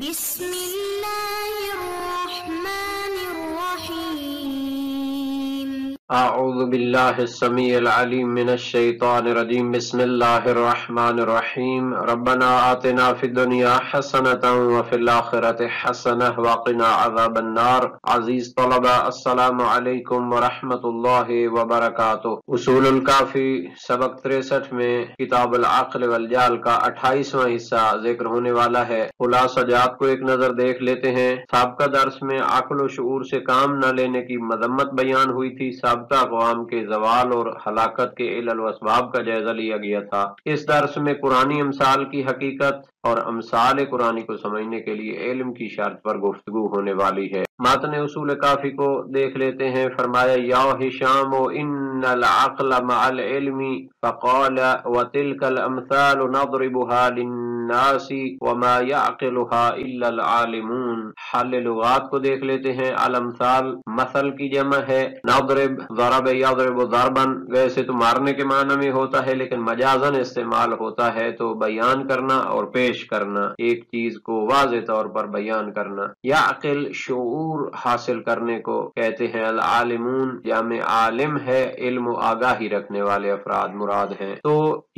بسم اللہ الرحمن الرحیم اعوذ باللہ السمیع العلیم من الشیطان الرجیم بسم اللہ الرحمن الرحیم ربنا آتنا فی الدنیا حسنۃ وفی الآخرۃ حسنۃ وقنا عذاب النار۔ عزیز طلبہ السلام علیکم ورحمۃ اللہ وبرکاتہ۔ اصول الکافی سبق 63 میں کتاب العقل والجال کا 28واں حصہ ذکر ہونے والا ہے۔ خلاصہ جات کو ایک نظر دیکھ لیتے ہیں۔ سابقہ درس میں عقل و شعور سے کام نہ لینے کی مذمت بیان ہوئی تھی۔ سابقہ اقوام کے زوال اور ہلاکت کے علل و اسباب کا جائزہ لیا گیا تھا۔ اس درس میں قرآنی امثال کی حقیقت اور امثال قرآنی کو سمجھنے کے لیے علم کی شرط پر گفتگو ہونے والی ہے۔ متن اصول کافی کو دیکھ لیتے ہیں۔ فرمایا یا ہشام ان العقل مع العلم فقال وتلك الامثال نضربها للناس وما يعقلها الا العالمون۔ حل لغات کو دیکھ لیتے ہیں۔ الامثال مثل کی جمع ہے۔ نضرب ضرب یضرب ضربا ویسے تو مارنے کے معنی میں ہوتا ہے، لیکن مجازن استعمال ہوتا ہے تو بیان کرنا اور پیش کرنا، ایک چیز کو واضح طور پر بیان کرنا۔ یا عقل شعور حاصل کرنے کو کہتے ہیں۔ العالمون جامع عالم ہے، علم و آگاہی رکھنے والے افراد مراد ہیں۔ تو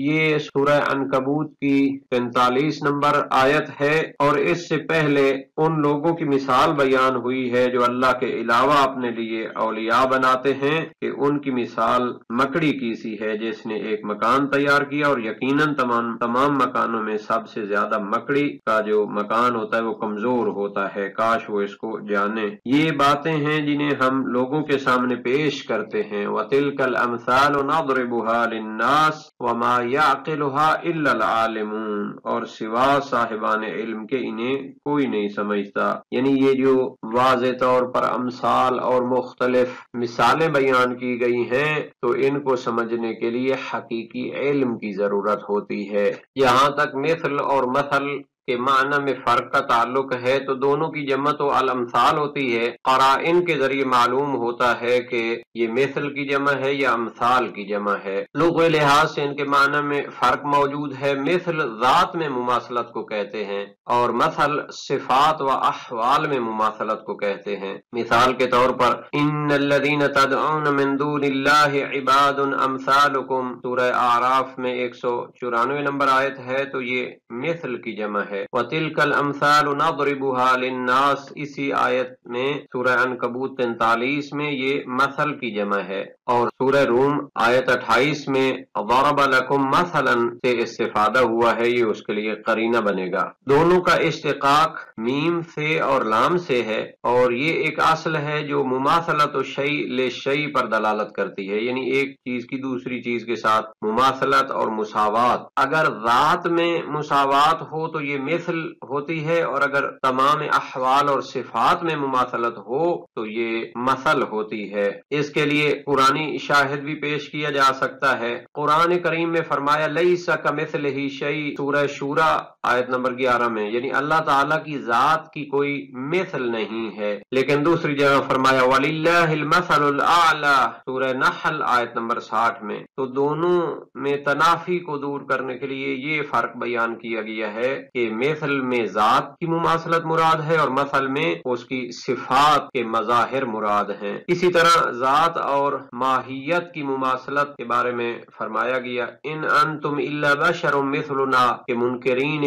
یہ سورہ عنکبوت کی 45 نمبر آیت ہے، اور اس سے پہلے ان لوگوں کی مثال بیان ہوئی ہے جو اللہ کے علاوہ اپنے لیے اولیاء بناتے ہیں کہ ان کی مثال مکڑی کی سی ہے جس نے ایک مکان تیار کیا، اور یقیناً تمام مکانوں میں سب سے زیادہ مکڑی کا جو مکان ہوتا ہے وہ کمزور ہوتا ہے، کاش وہ اس کو جانے۔ یہ باتیں ہیں جنہیں ہم لوگوں کے سامنے پیش کرتے ہیں۔ وَتِلْكَ الْأَمْثَالُ نَضْرِبُهَا لِلنَّاسِ وَمَا يَعْقِلُهَا إِلَّا الْعَالِمُونَ، اور سوا صاحبان علم کے انہیں کوئی نہیں سمجھتا۔ یعنی یہ جو واضح طور پر امثال اور مختلف مثالیں بیان کی گئی ہیں تو ان کو سمجھنے کے لیے حقیقی علم کی ضرورت ہوتی ہے۔ یہاں تک مثل اور مثل کے معنی میں فرق کا تعلق ہے تو دونوں کی جمع تو الامثال ہوتی ہے۔ قرائن کے ذریعے معلوم ہوتا ہے کہ یہ مثل کی جمع ہے یا امثال کی جمع ہے۔ لغوی لحاظ سے ان کے معنی میں فرق موجود ہے۔ مثل ذات میں مماثلت کو کہتے ہیں اور مثل صفات و احوال میں مماثلت کو کہتے ہیں۔ مثال کے طور پر ان الذین تدعون من دون اللہ عباد امثالکم، سورہ اعراف میں 194 نمبر آیت ہے، تو یہ مثل کی جمع ہے۔ وَتِلْكَ الْأَمْثَالُ نَضْرِبُهَا لِلنَّاسِ، اسی آیت میں سورہ عنکبوت 43 میں یہ مثل کی جمع ہے، اور سورہ روم آیت 28 میں ضَرَبَ لَكُمْ مَثَلًا سے استفادہ ہوا ہے، یہ اس کے لیے قرینہ بنے گا۔ دونوں کا اشتقاق میم سے اور لام سے ہے، اور یہ ایک اصل ہے جو مماثلت الشیء للشیء پر دلالت کرتی ہے، یعنی ایک چیز کی دوسری چیز کے ساتھ مماثلت اور مساوات۔ اگر ذات میں مساوات ہو تو یہ مثل ہوتی ہے، اور اگر تمام احوال اور صفات میں مماثلت ہو تو یہ مثل ہوتی ہے۔ اس کے لیے قرآنی شاہد بھی پیش کیا جا سکتا ہے۔ قرآن کریم میں فرمایا لیس کمثلہ شیء، سورہ شورى آیت نمبر 11 میں، یعنی اللہ تعالیٰ کی ذات کی کوئی مثل نہیں ہے۔ لیکن دوسری جگہ فرمایا وَلِلَّهِ الْمَثَلُ الْأَعْلَى، سورہ نحل آیت نمبر 60 میں۔ تو دونوں میں تنافی کو دور کرنے کے لیے یہ فرق بیان کیا گیا ہے کہ مثل میں ذات کی مماثلت مراد ہے اور مثل میں اس کی صفات کے مظاہر مراد ہیں۔ اسی طرح ذات اور ماہیت کی مماثلت کے بارے میں فرمایا گیا ان انتم الا بشر مثلنا، کہ منکرین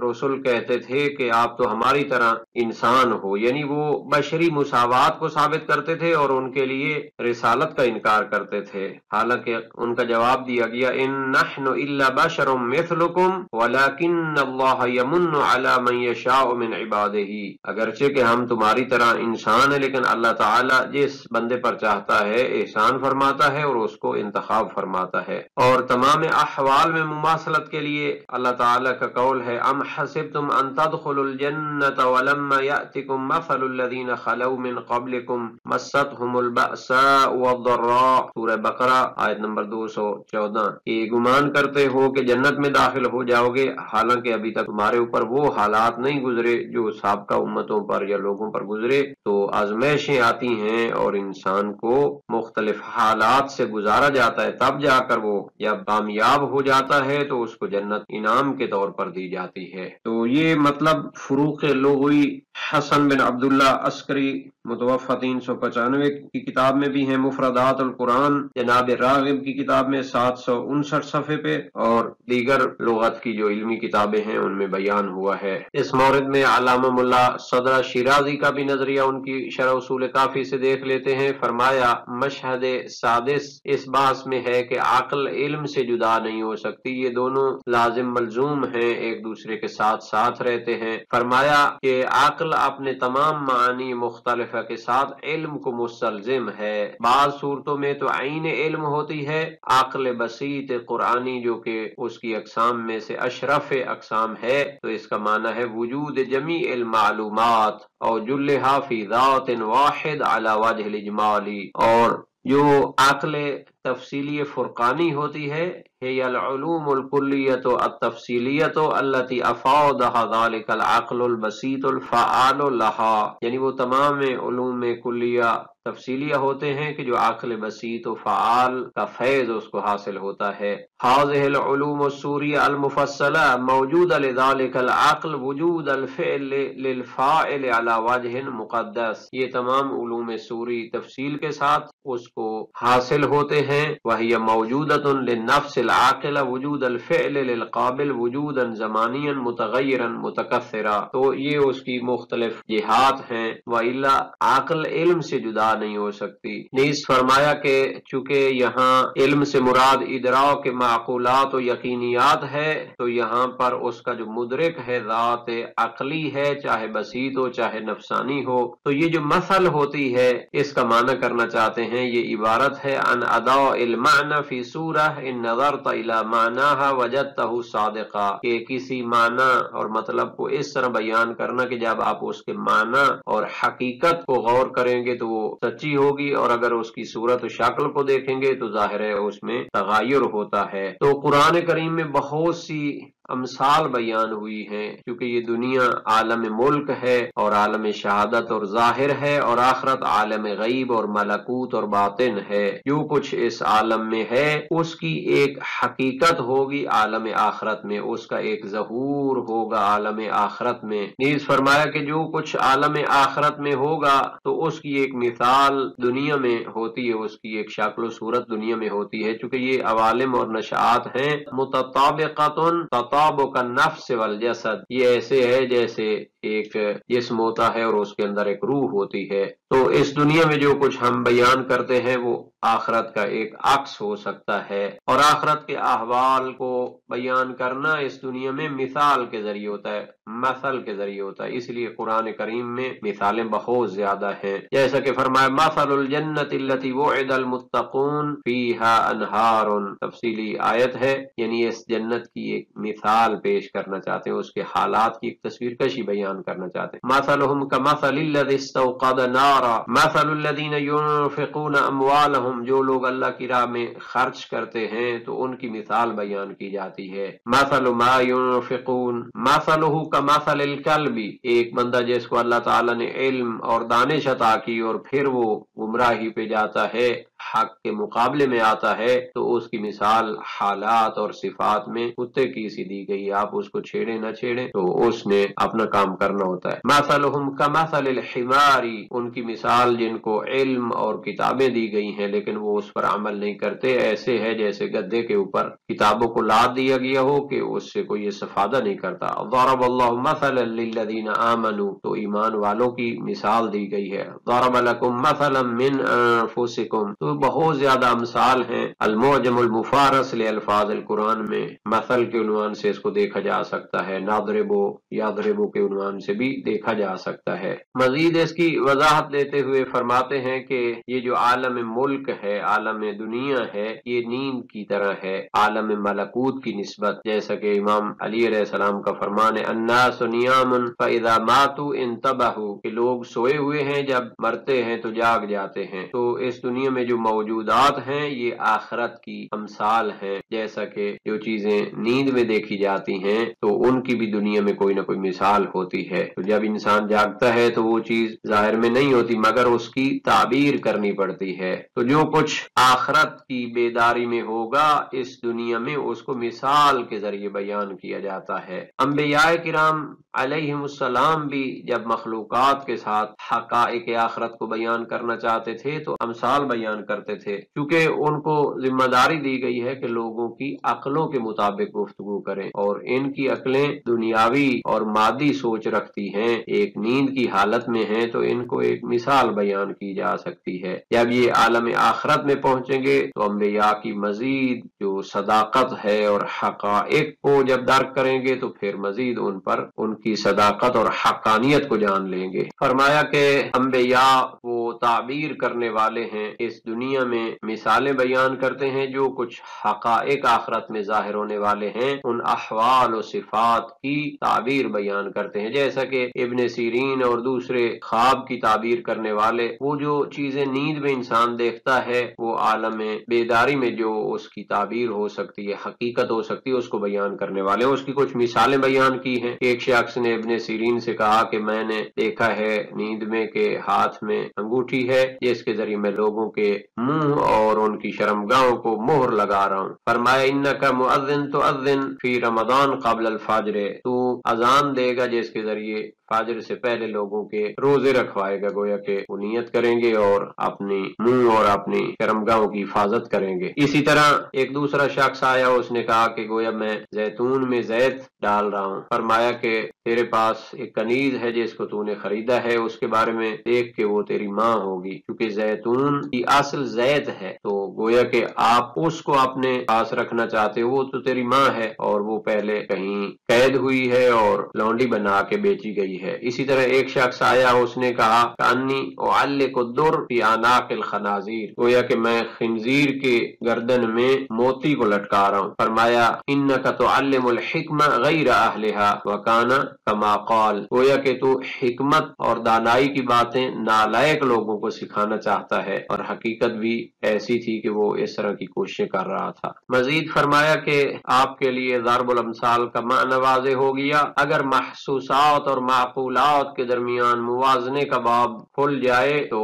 رسول کہتے تھے کہ آپ تو ہماری طرح انسان ہو، یعنی وہ بشری مساوات کو ثابت کرتے تھے اور ان کے لیے رسالت کا انکار کرتے تھے۔ حالانکہ ان کا جواب دیا گیا ان نحن الا بشر مثلکم ولکن اللہ یمن علی من یشاء من عبادہ، اگرچہ کہ ہم تمہاری طرح انسان ہیں لیکن اللہ تعالیٰ جس بندے پر چاہتا ہے احسان فرماتا ہے اور اس کو انتخاب فرماتا ہے۔ اور تمام احوال میں مماثلت کے لیے اللہ تعالیٰ کا قول ہے ام حسبتم ان تدخلوا الجنة ولما يأتكم مثل الذين خلوا من قبلكم مستهم البأساء والضراء، سورہ بقرہ آیت نمبر 214۔ یہ گمان کرتے ہو کہ جنت میں داخل ہو جاؤ گے حالانکہ ابھی تک تمہارے اوپر وہ حالات نہیں گزرے جو سابقہ امتوں پر یا لوگوں پر گزرے، تو آزمائشیں آتی ہیں اور انسان کو مختلف حالات سے گزارا جاتا ہے، تب جا کر وہ یا کامیاب ہو جاتا ہے تو اس کو جنت انعام کے طور پر دی جاتی ہے۔ تو یہ مطلب فروق لغوی حسن بن عبداللہ عسکری متوفہ 395 کی کتاب میں بھی ہیں، مفردات القرآن جناب راغب کی کتاب میں 759 صفحے پہ، اور دیگر لغت کی جو علمی کتابیں ہیں ان میں بیان ہوا ہے۔ اس مورد میں علامہ ملا صدرہ شیرازی کا بھی نظریہ ان کی شرح اصول کافی سے دیکھ لیتے ہیں۔ فرمایا مشہد سادس اس بحث میں ہے کہ عقل علم سے جدا نہیں ہو سکتی، یہ دونوں لازم ملزوم ہیں، ایک دوسرے کے ساتھ ساتھ رہتے ہیں۔ فرمایا کہ عقل اپنے تمام معانی مختلفہ کے ساتھ علم کو مستلزم ہے، بعض صورتوں میں تو عین علم ہوتی ہے۔ عقل بسیط قرآنی جو کہ اس کی اقسام میں سے اشرف اقسام ہے، تو اس کا معنی ہے وجود جمیع المعلومات اور جلھا فی ذات واحد علی وجہ الاجمالی، اور جو عقل تفصیلی فرقانی ہوتی ہے ہی العلوم الکلیت التفصیلیت التي افادها ذلك العقل البسيط الفعال لها، یعنی وہ تمام علوم کلیہ تفصیلیہ ہوتے ہیں کہ جو عقل بسیط و فعال کا فیض اس کو حاصل ہوتا ہے۔ هذه العلوم السوریہ المفصلہ موجود لذلك العقل وجود الفعل للفاعل على وجہ مقدس، یہ تمام علوم سوری تفصیل کے ساتھ اس کو حاصل ہوتے ہیں۔ وہی موجودۃ للنفس العاقل وجود الفعل للقابل وجودا زمانیا متغیرا متکثرا، تو یہ اس کی مختلف جہات ہیں، وإلا عقل علم سے جدا نہیں ہو سکتی۔ نیز فرمایا کہ چونکہ یہاں علم سے مراد ادراک معقولات و یقینیات ہے، تو یہاں پر اس کا جو مدرک ہے ذات عقلی ہے، چاہے بسیط ہو چاہے نفسانی ہو۔ تو یہ جو مثل ہوتی ہے اس کا معنی کرنا چاہتے ہیں، یہ عبارت ہے عن اداء المعنی فی سورہ ان نظرت الی معناها وجدتہ صادقا، کہ کسی معنی اور مطلب کو اس طرح بیان کرنا کہ جب آپ اس کے معنی اور حقیقت کو غور کریں گے تو وہ سچی ہوگی، اور اگر اس کی صورت و شکل کو دیکھیں گے تو ظاہر ہے اس میں تغیر ہوتا ہے۔ تو قرآن کریم میں بہت سی امثال بیان ہوئی ہیں، کیونکہ یہ دنیا عالم ملک ہے اور عالم شہادت اور ظاہر ہے، اور آخرت عالم غیب اور ملکوت اور باطن ہے۔ جو کچھ اس عالم میں ہے اس کی ایک حقیقت ہوگی عالم آخرت میں، اس کا ایک ظہور ہوگا عالم آخرت میں۔ نیز فرمایا کہ جو کچھ عالم آخرت میں ہوگا تو اس کی ایک مثال دنیا میں ہوتی ہے، اس کی ایک شکل و صورت دنیا میں ہوتی ہے، چونکہ یہ عوالم اور نشآت ہیں متطابقۃ تطابق النفس والجسد، یہ ایسے ہے جیسے ایک جسم ہوتا ہے اور اس کے اندر ایک روح ہوتی ہے۔ تو اس دنیا میں جو کچھ ہم بیان کرتے ہیں وہ آخرت کا ایک عکس ہو سکتا ہے، اور آخرت کے احوال کو بیان کرنا اس دنیا میں مثال کے ذریعے ہوتا ہے، مثل کے ذریعے ہوتا ہے، اس لیے قرآن کریم میں مثالیں بہت زیادہ ہیں۔ جیسا کہ فرمایا مثل الجنت التي وعد المتقون فيها انہار، تفصیلی آیت ہے، یعنی اس جنت کی ایک مثال پیش کرنا چاہتے ہیں، اس کے حالات کی ایک تصویر کشی بیان کرنا چاہتے ہیں۔ مثلهم كمثل الذي استوقد نارا مثل الذين ينفقون اموالهم، جو لوگ اللہ کی راہ میں خرچ کرتے ہیں تو ان کی مثال بیان کی جاتی ہے۔ مثل ما ينفقون مثله كمثل الكلب، ایک بندہ جس کو اللہ تعالیٰ نے علم اور دانش عطا کی اور پھر وہ گمراہی پہ جاتا ہے، حق کے مقابلے میں آتا ہے، تو اس کی مثال حالات اور صفات میں کتے کی سی دی گئی، آپ اس کو چھیڑیں نہ چھیڑیں تو اس نے اپنا کام کرنا ہوتا ہے۔ مثلهم كمثل الحمار، ان کی مثال جن کو علم اور کتابیں دی گئی ہیں لیکن وہ اس پر عمل نہیں کرتے، ایسے ہے جیسے گدھے کے اوپر کتابوں کو لاد دیا گیا ہو کہ اس سے کوئی استفادہ نہیں کرتا۔ ضرب اللہ مثلا للذین آمنوا، تو ایمان والوں کی مثال دی گئی ہے۔ ضرب لکم مثلا من انفسکم، تو بہت زیادہ امثال ہیں۔ المعجم المفارس لالفاظ القرآن میں مثل کے عنوان سے اس کو دیکھا جا سکتا ہے، ناضربو یضربو کے عنوان سے بھی دیکھا جا سکتا ہے۔ مزید اس کی وضاحت دیتے ہوئے فرماتے ہیں کہ یہ جو عالم ملک ہے، عالم دنیا ہے، یہ نیند کی طرح ہے عالم ملکوت کی نسبت، جیسا کہ امام علی علیہ السلام کا فرمان ہے الناس نیام فاذا ماتوا انتبہوا، کہ لوگ سوئے ہوئے ہیں جب مرتے ہیں تو جاگ جاتے ہیں۔ تو اس دنیا میں جو موجودات ہیں یہ آخرت کی امثال ہیں، جیسا کہ جو چیزیں نیند میں دیکھی جاتی ہیں تو ان کی بھی دنیا میں کوئی نہ کوئی مثال ہوتی ہے۔ تو جب انسان جاگتا ہے تو وہ چیز ظاہر میں نہیں ہوتی مگر اس کی تعبیر کرنی پڑتی ہے۔ تو جو کچھ آخرت کی بیداری میں ہوگا اس دنیا میں اس کو مثال کے ذریعے بیان کیا جاتا ہے۔ انبیاء کرام علیہم السلام بھی جب مخلوقات کے ساتھ حقائق آخرت کو بیان کرنا چاہتے تھے تو امثال بیان کرتے تھے، کیونکہ ان کو ذمہ داری دی گئی ہے کہ لوگوں کی عقلوں کے مطابق گفتگو کریں، اور ان کی عقلیں دنیاوی اور مادی سوچ رکھتی ہیں، ایک نیند کی حالت میں ہیں تو ان کو ایک مثال بیان کی جا سکتی ہے۔ جب یہ عالم آخرت میں پہنچیں گے تو انبیاء کی مزید جو صداقت ہے اور حقائق کو جب درک کریں گے تو پھر مزید ان پر ان کی صداقت اور حقانیت کو جان لیں گے۔ فرمایا کہ انبیاء وہ تعبیر کرنے والے ہیں، اس دنیا میں مثالیں بیان کرتے ہیں، جو کچھ حقائق آخرت میں ظاہر ہونے والے ہیں ان احوال و صفات کی تعبیر بیان کرتے ہیں، جیسا کہ ابن سیرین اور دوسرے خواب کی تعبیر کرنے والے وہ جو چیزیں نیند میں انسان دیکھتا ہے وہ عالم بیداری میں جو اس کی تعبیر ہو سکتی ہے، حقیقت ہو سکتی ہے، اس کو بیان کرنے والے اس کی کچھ مثالیں بیان کی ہیں۔ ایک شخص نے ابن سیرین سے کہا کہ میں نے دیکھا ہے نیند میں کہ ہاتھ میں انگوٹھی ہے جس کے ذریعے میں لوگوں کے منہ اور ان کی شرمگاہوں کو مہر لگا رہا ہوں۔ فرمایا انکا مؤذن تؤذن فی رمضان قبل الفجر، تو اذان دے گا جس کے ذریعے فجر سے پہلے لوگوں کے روزے رکھوائے گا، گویا کہ وہ نیت کریں گے اور اپنی منہ اور اپنی شرمگاہوں کی حفاظت کریں گے۔ اسی طرح ایک دوسرا شخص آیا، اس نے کہا کہ گویا میں زیتون میں زیت ڈال رہا ہوں۔ فرمایا کہ تیرے پاس ایک کنیز ہے جس کو تو نے خریدا ہے، اس کے بارے میں دیکھ کہ وہ تیری ماں ہوگی، کیونکہ زیتون کی اصل زیت ہے، تو گویا کہ آپ اس کو اپنے پاس رکھنا چاہتے ہو، وہ تو تیری ماں ہے اور وہ پہلے کہیں قید ہوئی ہے اور لونڈی بنا کے بیچی گئی ہے۔ اسی طرح ایک شخص آیا، اس نے کہا کانی اعلق الدر فی اعناق الخنازیر، گویا کہ میں خنزیر کے گردن میں موتی کو لٹکا رہا ہوں۔ فرمایا انک تعلم الحکمہ غیر اہلہا وکان کما قال، گویا کہ تو حکمت اور دانائی کی باتیں نالائق لوگوں کو سکھانا چاہتا ہے، اور حقیقت بھی ایسی تھی کہ وہ اس طرح کی کوششیں کر رہا تھا۔ مزید فرمایا کہ آپ کے لیے ضرب الامثال کا معنی واضح ہو گیا، اگر محسوسات اور معقولات کے درمیان موازنے کا باب کھل جائے تو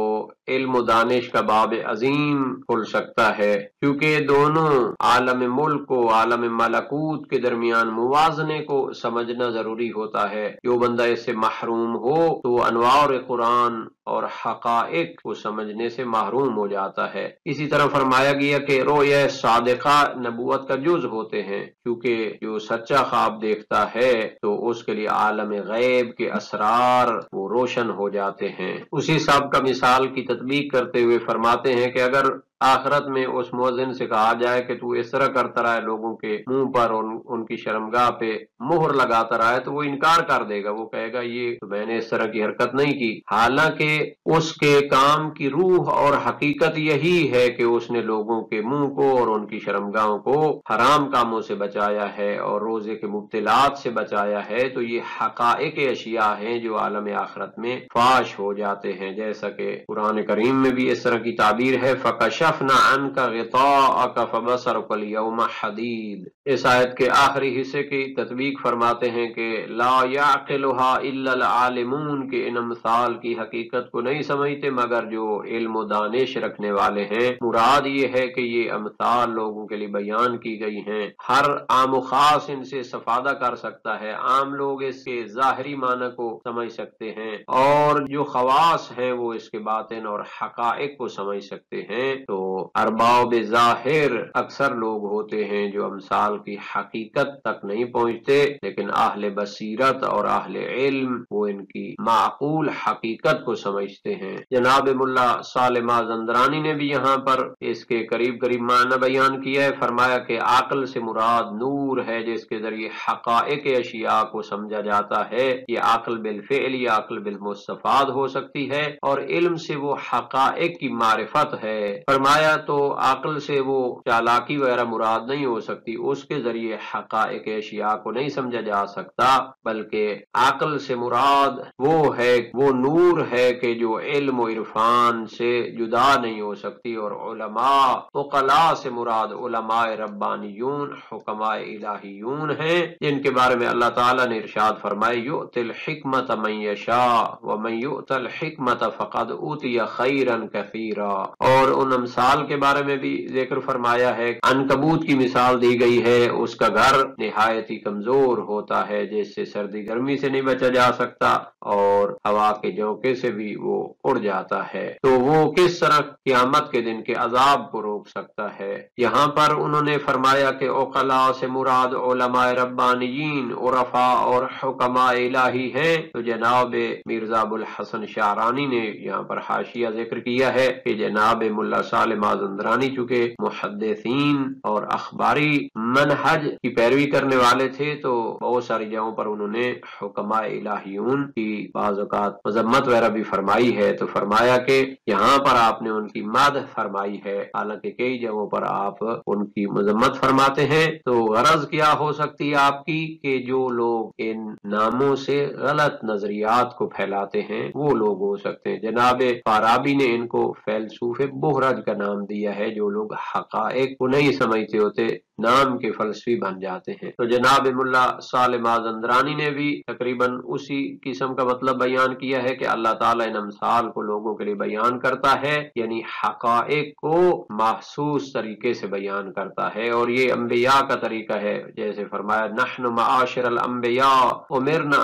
علم و دانش کا باب عظیم کھل سکتا ہے، کیونکہ دونوں عالم ملک و عالم ملکوت کے درمیان موازنے کو سمجھنا ضروری ہوتا ہے۔ جو بندہ اس سے محروم ہو تو وہ انوار قرآن اور حقائق کو سمجھنے سے محروم ہو جاتا ہے۔ اسی طرح فرمایا گیا کہ رؤیا صادقہ نبوت کا جز ہوتے ہیں، کیونکہ جو سچا خواب دیکھتا ہے تو اس کے لیے عالم غیب کے اسرار وہ روشن ہو جاتے ہیں۔ اسی صاحب کا مثال کی تطبیق کرتے ہوئے فرماتے ہیں کہ اگر آخرت میں اس مؤذن سے کہا جائے کہ تو اس طرح کرتا رہے، لوگوں کے منہ پر ان کی شرمگاہ پہ مہر لگاتا رہے، تو وہ انکار کر دے گا، وہ کہے گا یہ تو میں نے اس طرح کی حرکت نہیں کی، حالانکہ اس کے کام کی روح اور حقیقت یہی ہے کہ اس نے لوگوں کے منہ کو اور ان کی شرمگاہوں کو حرام کاموں سے بچایا ہے اور روزے کے مبتلات سے بچایا ہے۔ تو یہ حقائق اشیاء ہیں جو عالم آخرت میں فاش ہو جاتے ہیں، جیسا کہ قرآن کریم میں بھی اس طرح کی تعبیر ہے فَكَشَفْنَا عَنْكَ غِطَاءَكَ فَبَصَرُكَ الْيَوْمَ حَدِيدٌ۔ اس آیت کے آخری حصے کی تطبیق فرماتے ہیں کہ لا يعقلها الا العالمون، کے ان امثال کی حقیقت کو نہیں سمجھتے مگر جو علم و دانش رکھنے والے ہیں۔ مراد یہ ہے کہ یہ امثال لوگوں کے لیے بیان کی گئی ہیں، ہر عام و خاص ان سے استفادہ کر سکتا ہے، عام لوگ اس کے ظاہری معنی کو سمجھ سکتے ہیں اور جو خواص ہیں وہ اس کے باطن اور حقائق کو سمجھ سکتے ہیں۔ تو ارباب ظاہر اکثر لوگ ہوتے ہیں جو امثال کی حقیقت تک نہیں پہنچتے، لیکن اہل بصیرت اور اہل علم وہ ان کی معقول حقیقت کو سمجھتے ہیں۔ جناب ملا صالح مازندرانی نے بھی یہاں پر اس کے قریب معنی بیان کیا ہے، فرمایا کہ عقل سے مراد نور ہے جس کے ذریعے حقائق اشیاء کو سمجھا جاتا ہے، یہ عقل بالفعل یا عقل بالمستفاد ہو سکتی ہے، اور علم سے وہ حقائق کی معرفت ہے۔ فرمایا فرمایا تو عقل سے وہ چالاکی وغیرہ مراد نہیں ہو سکتی، اس کے ذریعے حقائق اشیاء کو نہیں سمجھا جا سکتا، بلکہ عقل سے مراد وہ ہے، وہ نور ہے کہ جو علم و عرفان سے جدا نہیں ہو سکتی، اور علماء عقلاء سے مراد علماء ربانیون حکماء الہیون ہیں، جن کے بارے میں اللہ تعالیٰ نے ارشاد فرمائے یؤتی الحکمت من یشاء ومن یؤت الحکمت فقد اوتی خیرا کثیرا، اور ان امثال کے بارے میں بھی ذکر فرمایا ہے۔ عنکبوت کی مثال دی گئی ہے، اس کا گھر نہایت ہی کمزور ہوتا ہے، جس سے سردی گرمی سے نہیں بچا جا سکتا اور ہوا کے جھونکے سے بھی وہ اڑ جاتا ہے، تو وہ کس طرح قیامت کے دن کے عذاب کو روک سکتا ہے۔ یہاں پر انہوں نے فرمایا کہ عقلاء سے مراد علماء ربانیین عرفاء اور حکماء الہی ہیں، تو جناب مرزا ابو الحسن شعرانی نے یہاں پر حاشیہ ذکر کیا ہے کہ جناب ملا صالح مازندرانی چونکہ محدثین اور اخباری منہج کی پیروی کرنے والے تھے، تو بہت ساری جگہوں پر انہوں نے حکماء الہیون کی بعض اوقات مذمت وغیرہ بھی فرمائی ہے، تو فرمایا کہ یہاں پر آپ نے ان کی مدح فرمائی ہے، حالانکہ کئی جگہوں پر آپ ان کی مذمت فرماتے ہیں۔ تو غرض کیا ہو سکتی ہے آپ کی کہ جو لوگ ان ناموں سے غلط نظریات کو پھیلاتے ہیں وہ لوگ ہو سکتے ہیں۔ جناب فارابی نے ان کو فیلسوف بہرج کا نام دیا ہے، جو لوگ حقائق کو نہیں سمجھتے ہوتے نام کے فلسفی بن جاتے ہیں۔ تو جناب ملا صالح مازندرانی نے بھی تقریباً اسی قسم کا مطلب بیان کیا ہے کہ اللہ تعالیٰ ان امثال کو لوگوں کے لیے بیان کرتا ہے، یعنی حقائق کو محسوس طریقے سے بیان کرتا ہے، اور یہ انبیاء کا طریقہ ہے، جیسے فرمایا نحن معاشر الانبیاء امرنا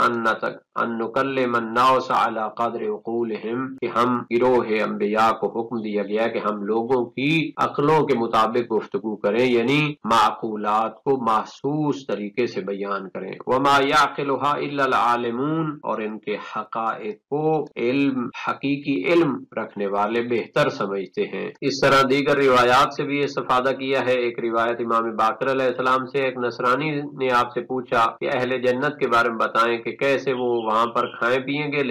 ان نکلم الناس علی قدر عقولہم، کہ ہم گروہ انبیاء کو حکم دیا گیا کہ ہم لوگوں کی عقلوں کے مطابق گفتگو کریں، یعنی معقولات کو محسوس طریقے سے بیان کریں۔ وما یعقلها الا العالمون، اور ان کے حقائق کو علم حقیقی علم رکھنے والے بہتر سمجھتے ہیں۔ اس طرح دیگر روایات سے بھی استفادہ کیا ہے۔ ایک روایت امام باقر علیہ السلام سے، ایک نصرانی نے آپ سے پوچھا کہ اہل جنت کے بارے میں بتائیں کہ کیسے وہ وہاں پر کھائیں پیئیں گے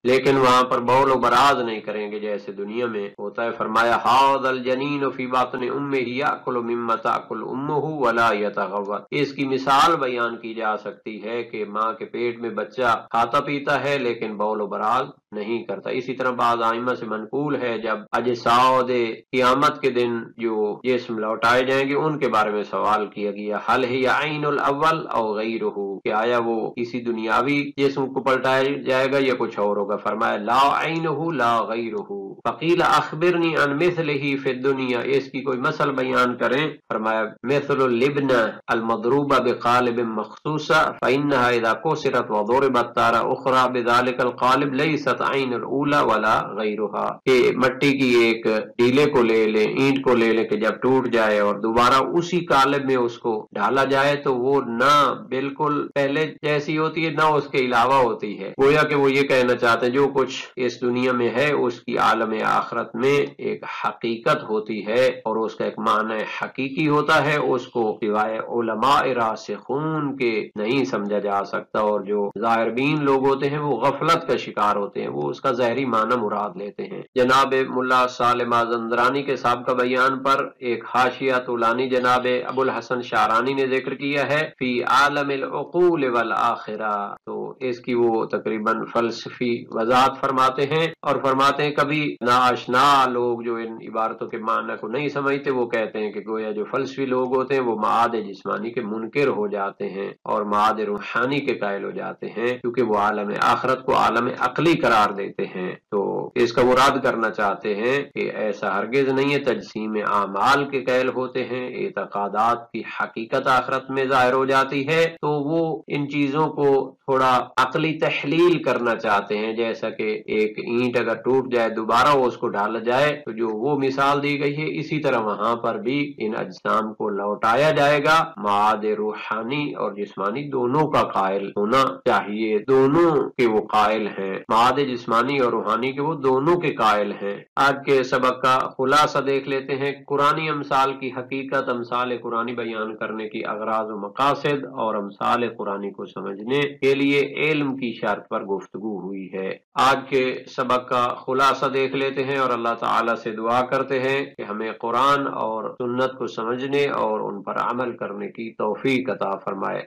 لیکن وہاں پر بول و براز نہیں کریں گے جیسے دنیا میں ہوتا ہے۔ فرمایا ھذا الجنین فی باطن امہ یاکل مما تاکل امہ ولا یتغوط، اس کی مثال بیان کی جا سکتی ہے کہ ماں کے پیٹ میں بچہ کھاتا پیتا ہے لیکن بول و براز نہیں کرتا۔ اسی طرح بعض ائمہ سے منقول ہے جب اجساد قیامت کے دن جو جسم لوٹائے جائیں گے ان کے بارے میں سوال کیا گیا، حل ہی عین الاول او غیرہ، کہ آیا وہ کسی دنیاوی جسم کو پلٹایا جائے گا یا کچھ اور ہوگا؟ فرمایا لا عینہ لا غیرہ، فقیل اخبرنی عن مثلہ فی الدنیا، اس کی کوئی مثل بیان کریں؟ فرمایا مثل اللبن المضروبہ بقالب مخصوصہ فانہا اذا کسرت وضربت تارہ اخرى بذلک القالب لیست عین الاولی ولا غیرہا، کہ مٹی کی ایک ڈیلے کو لے لیں، اینٹ کو لے لیں کہ جب ٹوٹ جائے اور دوبارہ اسی قالب میں اس کو ڈالا جائے تو وہ نہ بالکل پہلے جیسی ہوتی ہے نہ اس کے علاوہ ہوتی ہے۔ گویا کہ وہ یہ کہنا چاہتے ہیں جو کچھ اس دنیا میں ہے اس کی عالم آخرت میں ایک حقیقت ہوتی ہے اور اس کا ایک معنی حقیقی ہوتا ہے، اس کو سوائے علماء راسخون کے نہیں سمجھا جا سکتا، اور جو ظاہر بین لوگ ہوتے ہیں وہ غفلت کا شکار ہوتے ہیں، وہ اس کا ظاہری معنی مراد لیتے ہیں۔ جناب ملا صالح مازندرانی کے سابقہ بیان پر ایک حاشیہ طولانی جناب ابو الحسن شعرانی نے ذکر کیا ہے فی عالم العقول والآخرہ، تو اس کی وہ تقریباً فلسفی وضاحت فرماتے ہیں اور فرماتے ہیں کبھی ناآشنا لوگ جو ان عبارتوں کے معنی کو نہیں سمجھتے وہ کہتے ہیں کہ گویا جو فلسفی لوگ ہوتے ہیں وہ معاد جسمانی کے منکر ہو جاتے ہیں اور معاد روحانی کے قائل ہو جاتے ہیں، کیونکہ وہ عالم آخرت کو عالم عقلی قرار دیتے ہیں۔ تو اس کا مراد کرنا چاہتے ہیں کہ ایسا ہرگز نہیں ہے، تجسیم اعمال کے قائل ہوتے ہیں، اعتقادات کی حقیقت آخرت میں ظاہر ہو جاتی ہے، تو وہ ان چیزوں کو تھوڑا عقلی تحلیل کرنا چاہتے ہیں، جیسا کہ ایک اینٹ اگر ٹوٹ جائے دوبارہ وہ اس کو ڈالا جائے تو جو وہ مثال دی گئی ہے اسی طرح وہاں پر بھی ان اجسام کو لوٹایا جائے گا۔ معاد روحانی اور جسمانی دونوں کا قائل ہونا چاہیے، دونوں کے وہ قائل ہیں، معاد جسمانی اور روحانی کے وہ دونوں کے قائل ہیں۔ آج کے سبق کا خلاصہ دیکھ لیتے ہیں۔ قرآنی امثال کی حقیقت، امثال قرآنی بیان کرنے کی اغراض و مقاصد اور امثال قرآنی کو سمجھنے کے لیے علم کی شرط پر گفتگو ہوئی ہے۔ آج کے سبق کا خلاصہ دیکھ لیتے ہیں اور اللہ تعالیٰ سے دعا کرتے ہیں کہ ہمیں قرآن اور سنت کو سمجھنے اور ان پر عمل کرنے کی توفیق عطا فرمائے۔